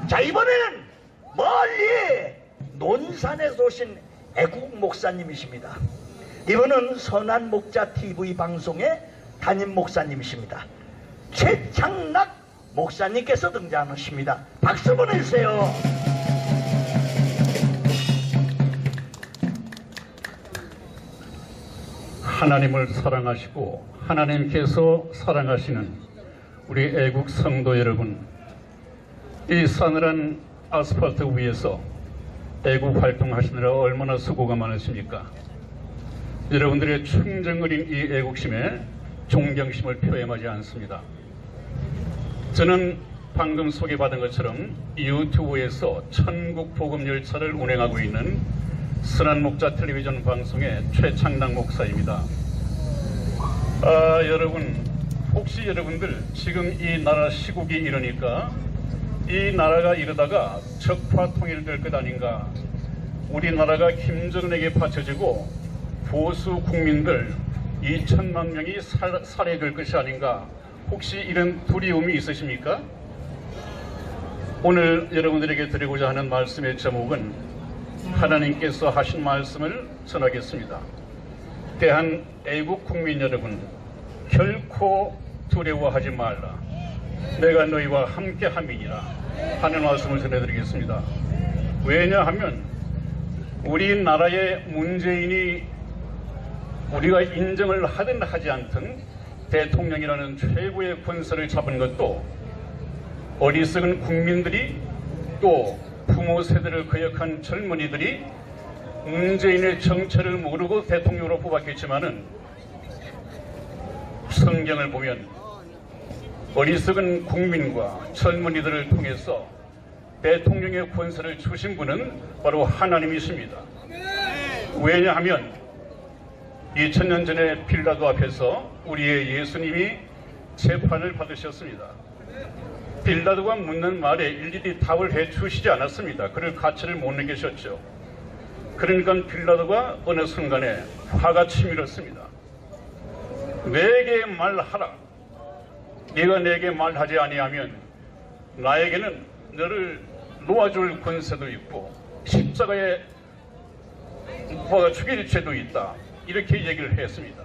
자, 이번에는 멀리 논산에서 오신 애국 목사님이십니다. 이분은 선한목자 TV 방송의 담임 목사님이십니다. 최창락 목사님께서 등장하십니다. 박수 보내주세요. 하나님을 사랑하시고 하나님께서 사랑하시는 우리 애국 성도 여러분, 이 싸늘한 아스팔트 위에서 애국 활동하시느라 얼마나 수고가 많으십니까? 여러분들의 충정 어린 이 애국심에 존경심을 표현하지 않습니다. 저는 방금 소개받은 것처럼 유튜브에서 천국복음열차를 운행하고 있는 선한목자 텔레비전 방송의 최창락 목사입니다. 여러분, 혹시 여러분들 지금 이 나라 시국이 이러니까 이 나라가 이러다가 적화 통일될 것 아닌가, 우리나라가 김정은에게 바쳐지고 보수 국민들 2천만 명이 살해될 것이 아닌가, 혹시 이런 두려움이 있으십니까? 오늘 여러분들에게 드리고자 하는 말씀의 제목은 하나님께서 하신 말씀을 전하겠습니다. 대한 애국 국민 여러분, 결코 두려워하지 말라. 내가 너희와 함께 함이니라 하는 말씀을 전해드리겠습니다. 왜냐하면 우리나라의 문재인이 우리가 인정을 하든 하지 않든 대통령이라는 최고의 권세를 잡은 것도 어리석은 국민들이, 또 부모 세대를 거역한 젊은이들이 문재인의 정체를 모르고 대통령으로 뽑았겠지만은, 성경을 보면 어리석은 국민과 젊은이들을 통해서 대통령의 권세를 주신 분은 바로 하나님이십니다. 왜냐하면 2000년 전에 빌라도 앞에서 우리의 예수님이 재판을 받으셨습니다. 빌라도가 묻는 말에 일일이 답을 해 주시지 않았습니다. 그를 가치를 못 내계셨죠. 그러니까 빌라도가 어느 순간에 화가 치밀었습니다. 내게 말하라. 네가 내게 말하지 아니하면 나에게는 너를 놓아줄 권세도 있고 십자가에 못 죽일 죄도 있다. 이렇게 얘기를 했습니다.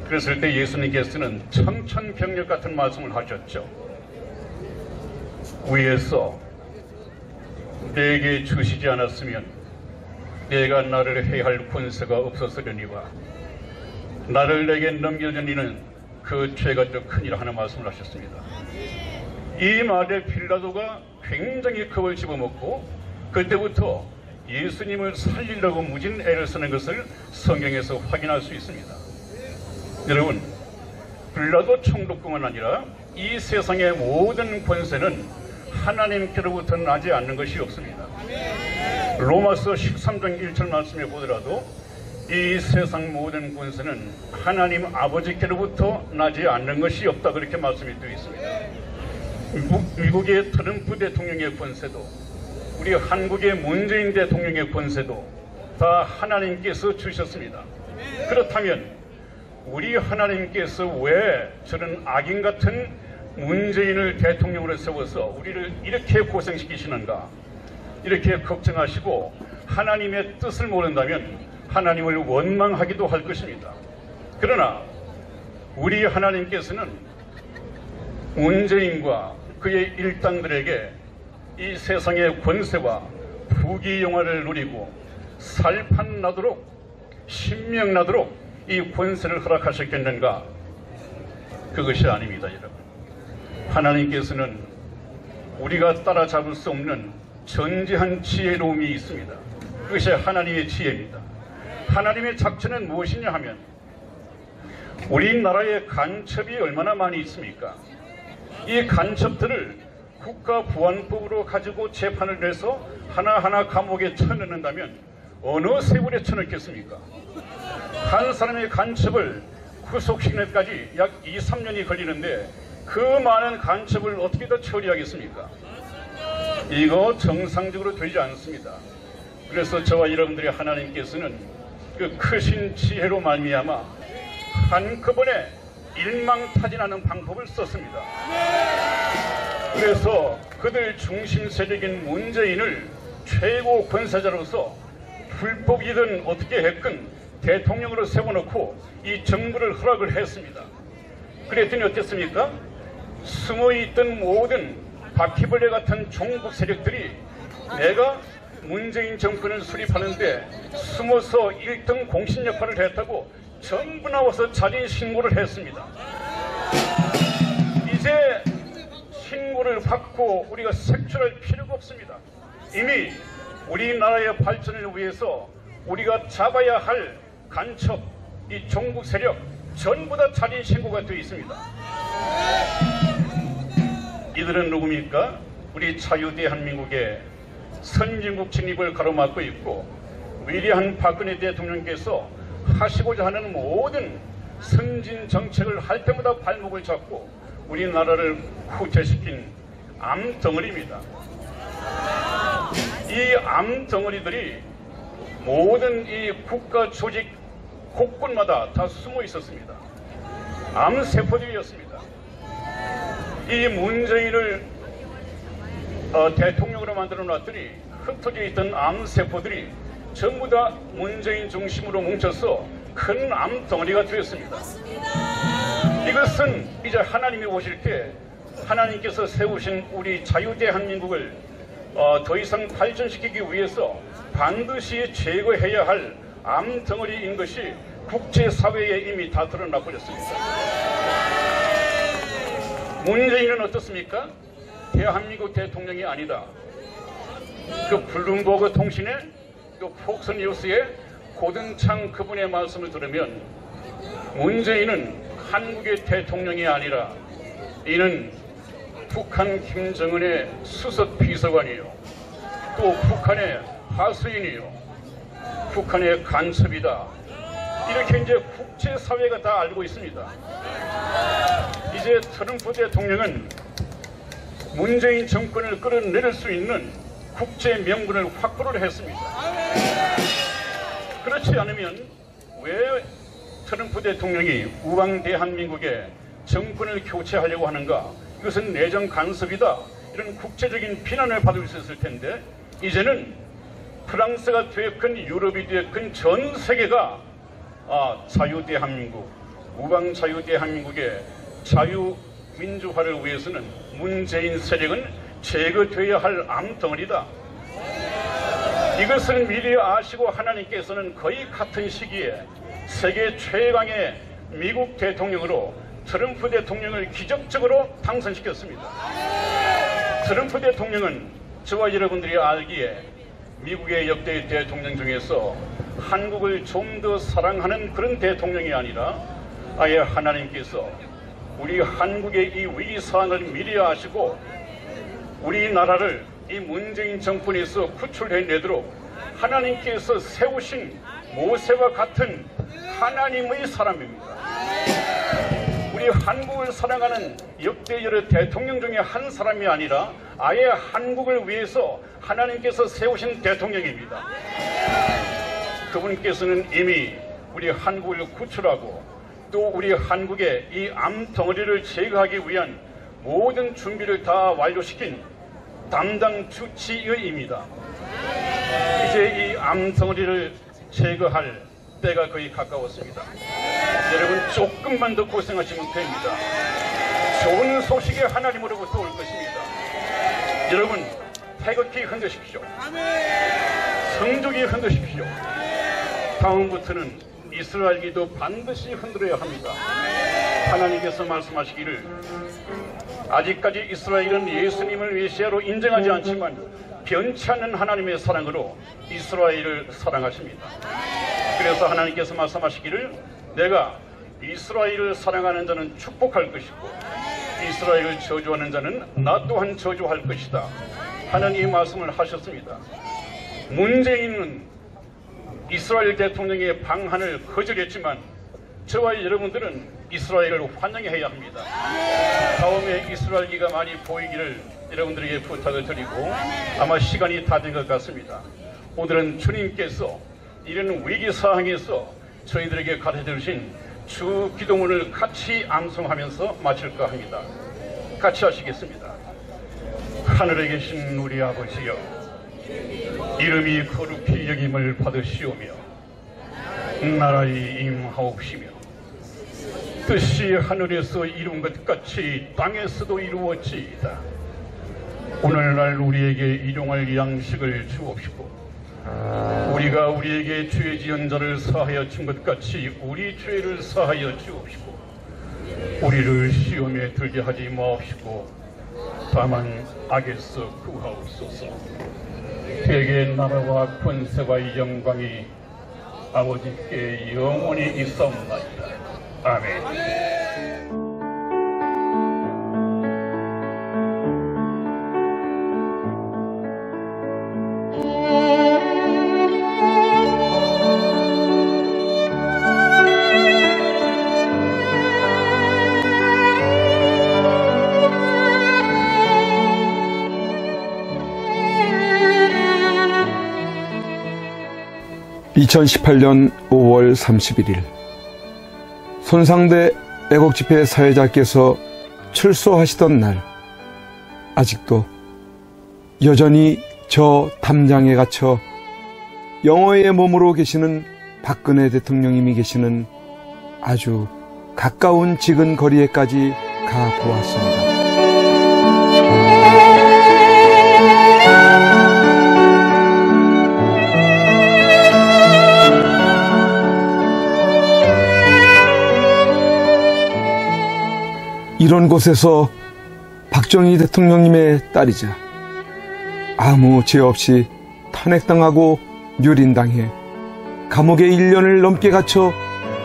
그랬을 때 예수님께서는 청천벽력 같은 말씀을 하셨죠. 위에서 내게 주시지 않았으면 내가 나를 해할 권세가 없었으려니와 나를 내게 넘겨준 이는 그 죄가 더 크니라 하는 말씀을 하셨습니다. 이 말에 빌라도가 굉장히 겁을 집어먹고 그때부터 예수님을 살리려고 무진 애를 쓰는 것을 성경에서 확인할 수 있습니다. 여러분, 빌라도 총독뿐만 아니라 이 세상의 모든 권세는 하나님께로부터 나지 않는 것이 없습니다. 로마서 13장 1절 말씀에 보더라도 이 세상 모든 권세는 하나님 아버지께로부터 나지 않는 것이 없다, 그렇게 말씀이 되어 있습니다. 미국의 트럼프 대통령의 권세도, 우리 한국의 문재인 대통령의 권세도 다 하나님께서 주셨습니다. 그렇다면 우리 하나님께서 왜 저런 악인 같은 문재인을 대통령으로 세워서 우리를 이렇게 고생시키시는가, 이렇게 걱정하시고 하나님의 뜻을 모른다면 하나님을 원망하기도 할 것입니다. 그러나 우리 하나님께서는 문재인과 그의 일당들에게 이 세상의 권세와 부귀영화를 누리고 살판 나도록, 신명 나도록 이 권세를 허락하셨겠는가? 그것이 아닙니다, 여러분. 하나님께서는 우리가 따라잡을 수 없는 전지한 지혜로움이 있습니다. 그것이 하나님의 지혜입니다. 하나님의 작전은 무엇이냐 하면, 우리나라에 간첩이 얼마나 많이 있습니까? 이 간첩들을 국가보안법으로 가지고 재판을 내서 하나하나 감옥에 쳐넣는다면 어느 세월에 쳐넣겠습니까? 한 사람의 간첩을 구속시키는 데까지 약 2, 3년이 걸리는데 그 많은 간첩을 어떻게 더 처리하겠습니까? 이거 정상적으로 되지 않습니다. 그래서 저와 여러분들이 하나님께서는 그 크신 지혜로 말미암아 한꺼번에 일망타진하는 방법을 썼습니다. 그래서 그들 중심 세력인 문재인을 최고 권세자로서 불법이든 어떻게 했건 대통령으로 세워놓고 이 정부를 허락을 했습니다. 그랬더니 어땠습니까? 숨어있던 모든 바퀴벌레 같은 종북 세력들이 내가 문재인 정권을 수립하는데 숨어서 1등 공신 역할을 했다고 전부 나와서 자진 신고를 했습니다. 이제 신고를 받고 우리가 색출할 필요가 없습니다. 이미 우리나라의 발전을 위해서 우리가 잡아야 할 간첩, 이 종북 세력 전부 다 자진 신고가 되어 있습니다. 이들은 누굽니까? 우리 자유대한민국의 선진국 진입을 가로막고 있고 위대한 박근혜 대통령께서 하시고자 하는 모든 선진 정책을 할 때마다 발목을 잡고 우리나라를 후퇴시킨 암덩어리입니다. 이 암덩어리들이 모든 이 국가 조직 곳곳마다 다 숨어 있었습니다. 암세포들이었습니다. 이 문재인을 대통령으로 만들어 놨더니 흩어져 있던 암세포들이 전부 다 문재인 중심으로 뭉쳐서 큰 암덩어리가 되었습니다. 이것은 이제 하나님이 오실 때 하나님께서 세우신 우리 자유대한민국을 더 이상 발전시키기 위해서 반드시 제거해야 할 암덩어리인 것이 국제사회에 이미 다 드러나 버렸습니다. 문재인은 어떻습니까? 대한민국 대통령이 아니다. 그 블룸버그 통신에 또 폭스뉴스에 고등창 그분의 말씀을 들으면 문재인은 한국의 대통령이 아니라 이는 북한 김정은의 수석 비서관이요, 또 북한의 하수인이요, 북한의 간첩이다. 이렇게 이제 국제사회가 다 알고 있습니다. 이제 트럼프 대통령은 문재인 정권을 끌어내릴 수 있는 국제 명분을 확보를 했습니다. 그렇지 않으면 왜 트럼프 대통령이 우방 대한민국에 정권을 교체하려고 하는가? 이것은 내정 간섭이다. 이런 국제적인 비난을 받을 수 있을 텐데 이제는 프랑스가 되었건 유럽이 되었건 전 세계가 자유대한민국, 우방 자유대한민국의 자유민주화를 위해서는 문재인 세력은 제거되어야 할 암덩어리다. 이것을 미리 아시고 하나님께서는 거의 같은 시기에 세계 최강의 미국 대통령으로 트럼프 대통령을 기적적으로 당선시켰습니다. 트럼프 대통령은 저와 여러분들이 알기에 미국의 역대 대통령 중에서 한국을 좀 더 사랑하는 그런 대통령이 아니라 아예 하나님께서 우리 한국의 이 위기사항을 미리 아시고 우리나라를 이 문재인 정권에서 구출해내도록 하나님께서 세우신 모세와 같은 하나님의 사람입니다. 우리 한국을 사랑하는 역대 여러 대통령 중에 한 사람이 아니라 아예 한국을 위해서 하나님께서 세우신 대통령입니다. 그분께서는 이미 우리 한국을 구출하고 또 우리 한국의 이 암덩어리를 제거하기 위한 모든 준비를 다 완료시킨 담당 주치의입니다. 이제 이 암덩어리를 제거할 때가 거의 가까웠습니다. 여러분 조금만 더 고생하시면 됩니다. 좋은 소식이 하나님으로부터 올 것입니다. 여러분 태극기 흔드십시오. 성조기 흔드십시오. 다음부터는 이스라엘기도 반드시 흔들어야 합니다. 하나님께서 말씀하시기를 아직까지 이스라엘은 예수님을 메시아로 인정하지 않지만 변치 않는 하나님의 사랑으로 이스라엘을 사랑하십니다. 그래서 하나님께서 말씀하시기를 내가 이스라엘을 사랑하는 자는 축복할 것이고 이스라엘을 저주하는 자는 나 또한 저주할 것이다 하는 이 말씀을 하셨습니다. 문재인은 이스라엘 대통령의 방한을 거절했지만 저와 여러분들은 이스라엘을 환영해야 합니다. 다음에 이스라엘기가 많이 보이기를 여러분들에게 부탁을 드리고 아마 시간이 다 된 것 같습니다. 오늘은 주님께서 이런 위기사항에서 저희들에게 가르쳐주신 주 기도문을 같이 암송하면서 마칠까 합니다. 같이 하시겠습니다. 하늘에 계신 우리 아버지여, 이름이 거룩히 여김을 받으시오며 나라의 임하옵시며 뜻이 하늘에서 이룬 것 같이 땅에서도 이루어지이다. 오늘날 우리에게 일용할 양식을 주옵시고 우리가 우리에게 죄 지은 자를 사하여 준 것 같이 우리 죄를 사하여 주옵시고 우리를 시험에 들게 하지 마옵시고 다만 악에서 구하옵소서. 대개 나라와 권세와 영광이 아버지께 영원히 있사옵나이다. 아멘. (2018년 5월 31일) 손상대 애국집회 사회자께서 출소하시던 날, 아직도 여전히 저 담장에 갇혀 영어의 몸으로 계시는 박근혜 대통령님이 계시는 아주 가까운 지근 거리에까지 가보았습니다. 이런 곳에서 박정희 대통령님의 딸이자 아무 죄 없이 탄핵당하고 유린당해 감옥에 1년을 넘게 갇혀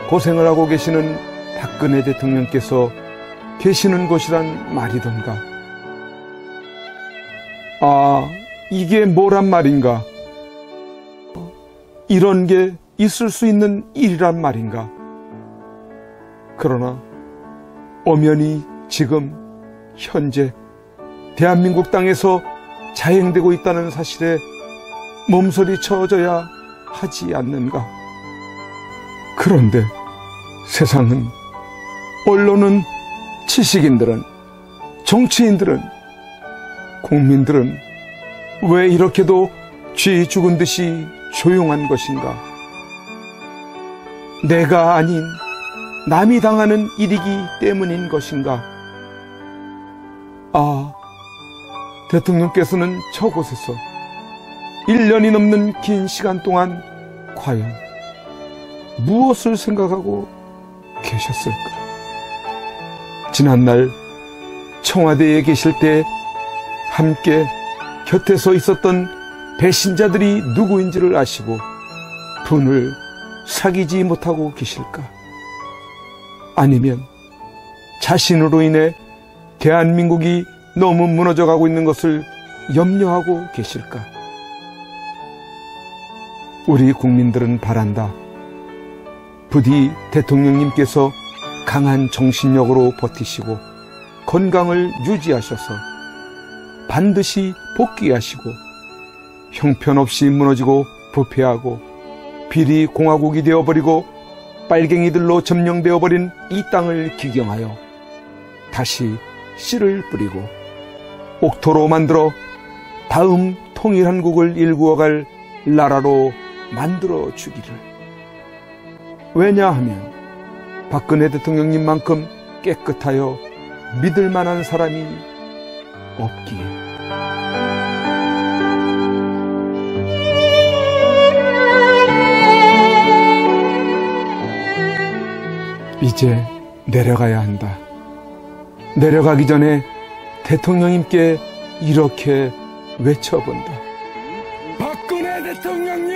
고생을 하고 계시는 박근혜 대통령께서 계시는 곳이란 말이던가. 아, 이게 뭐란 말인가? 이런 게 있을 수 있는 일이란 말인가? 그러나 엄연히 지금 현재 대한민국 땅에서 자행되고 있다는 사실에 몸서리 쳐져야 하지 않는가? 그런데 세상은, 언론은, 지식인들은, 정치인들은, 국민들은 왜 이렇게도 쥐 죽은 듯이 조용한 것인가? 내가 아닌 남이 당하는 일이기 때문인 것인가? 아, 대통령께서는 저곳에서 1년이 넘는 긴 시간 동안 과연 무엇을 생각하고 계셨을까? 지난날 청와대에 계실 때 함께 곁에서 있었던 배신자들이 누구인지를 아시고 분을 사귀지 못하고 계실까? 아니면 자신으로 인해 대한민국이 너무 무너져가고 있는 것을 염려하고 계실까? 우리 국민들은 바란다. 부디 대통령님께서 강한 정신력으로 버티시고 건강을 유지하셔서 반드시 복귀하시고 형편없이 무너지고 부패하고 비리 공화국이 되어버리고 빨갱이들로 점령되어버린 이 땅을 기경하여 다시 씨를 뿌리고 옥토로 만들어 다음 통일한국을 일구어갈 나라로 만들어 주기를. 왜냐하면 박근혜 대통령님만큼 깨끗하여 믿을 만한 사람이 없기에. 이제 내려가야 한다. 내려가기 전에 대통령님께 이렇게 외쳐본다. 박근혜 대통령님!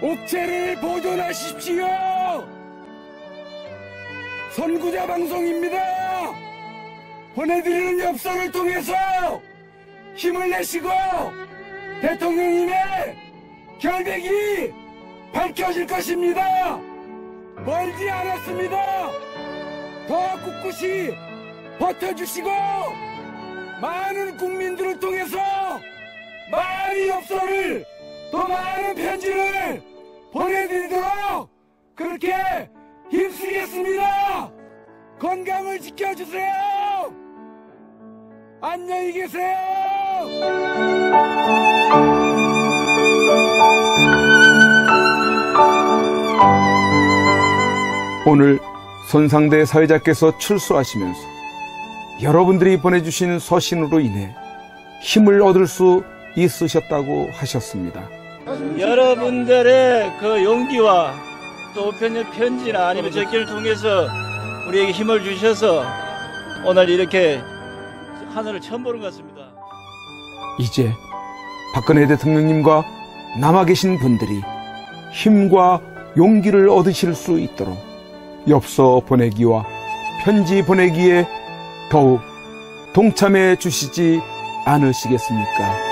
옥체를 보존하십시오! 선구자 방송입니다! 보내드리는 엽서를 통해서 힘을 내시고 대통령님의 결백이 밝혀질 것입니다! 멀지 않았습니다. 더 꿋꿋이 버텨주시고 많은 국민들을 통해서 많은 엽서를, 더 많은 편지를 보내드리도록 그렇게 힘쓰겠습니다. 건강을 지켜주세요. 안녕히 계세요. 오늘 손상대 사회자께서 출소하시면서 여러분들이 보내주신 서신으로 인해 힘을 얻을 수 있으셨다고 하셨습니다. 여러분들의 그 용기와 또 우편의 편지나 아니면 적기를 통해서 우리에게 힘을 주셔서 오늘 이렇게 하늘을 처음 보는 것 같습니다. 이제 박근혜 대통령님과 남아 계신 분들이 힘과 용기를 얻으실 수 있도록 엽서 보내기와 편지 보내기에 더욱 동참해 주시지 않으시겠습니까?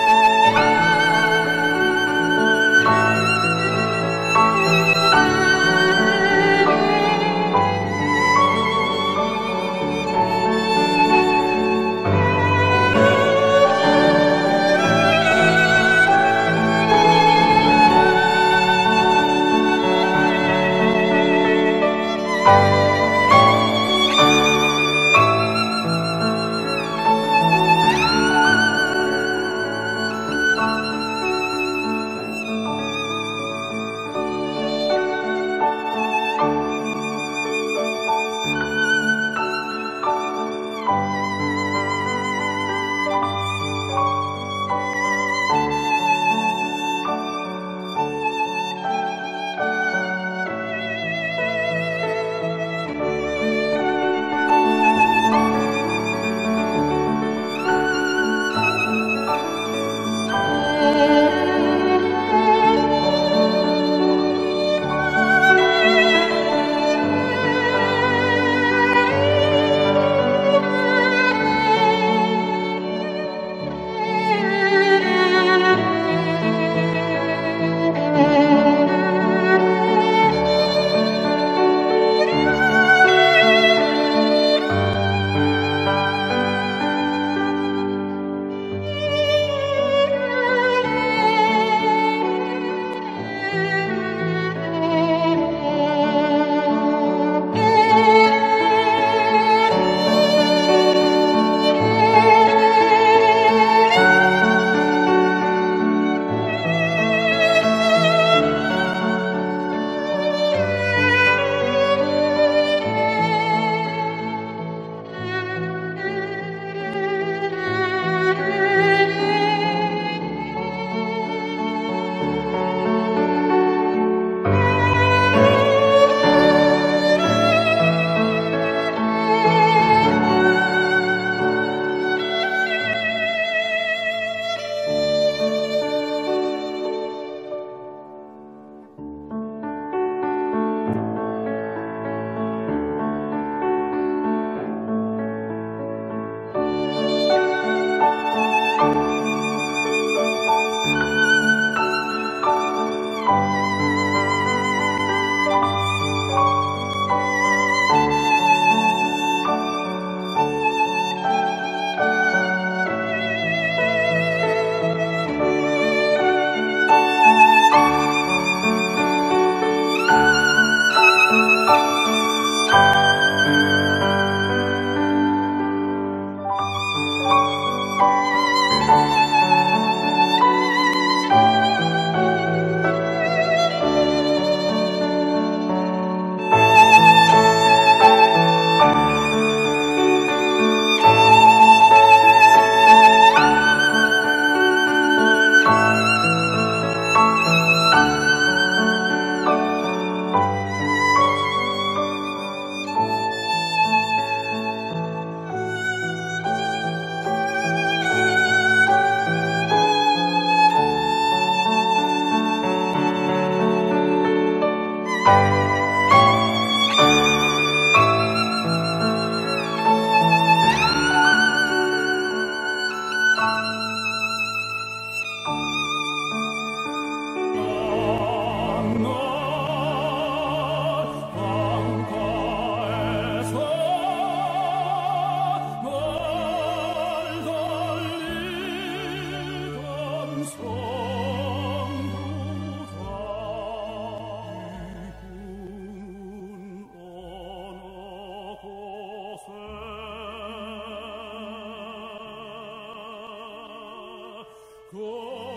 고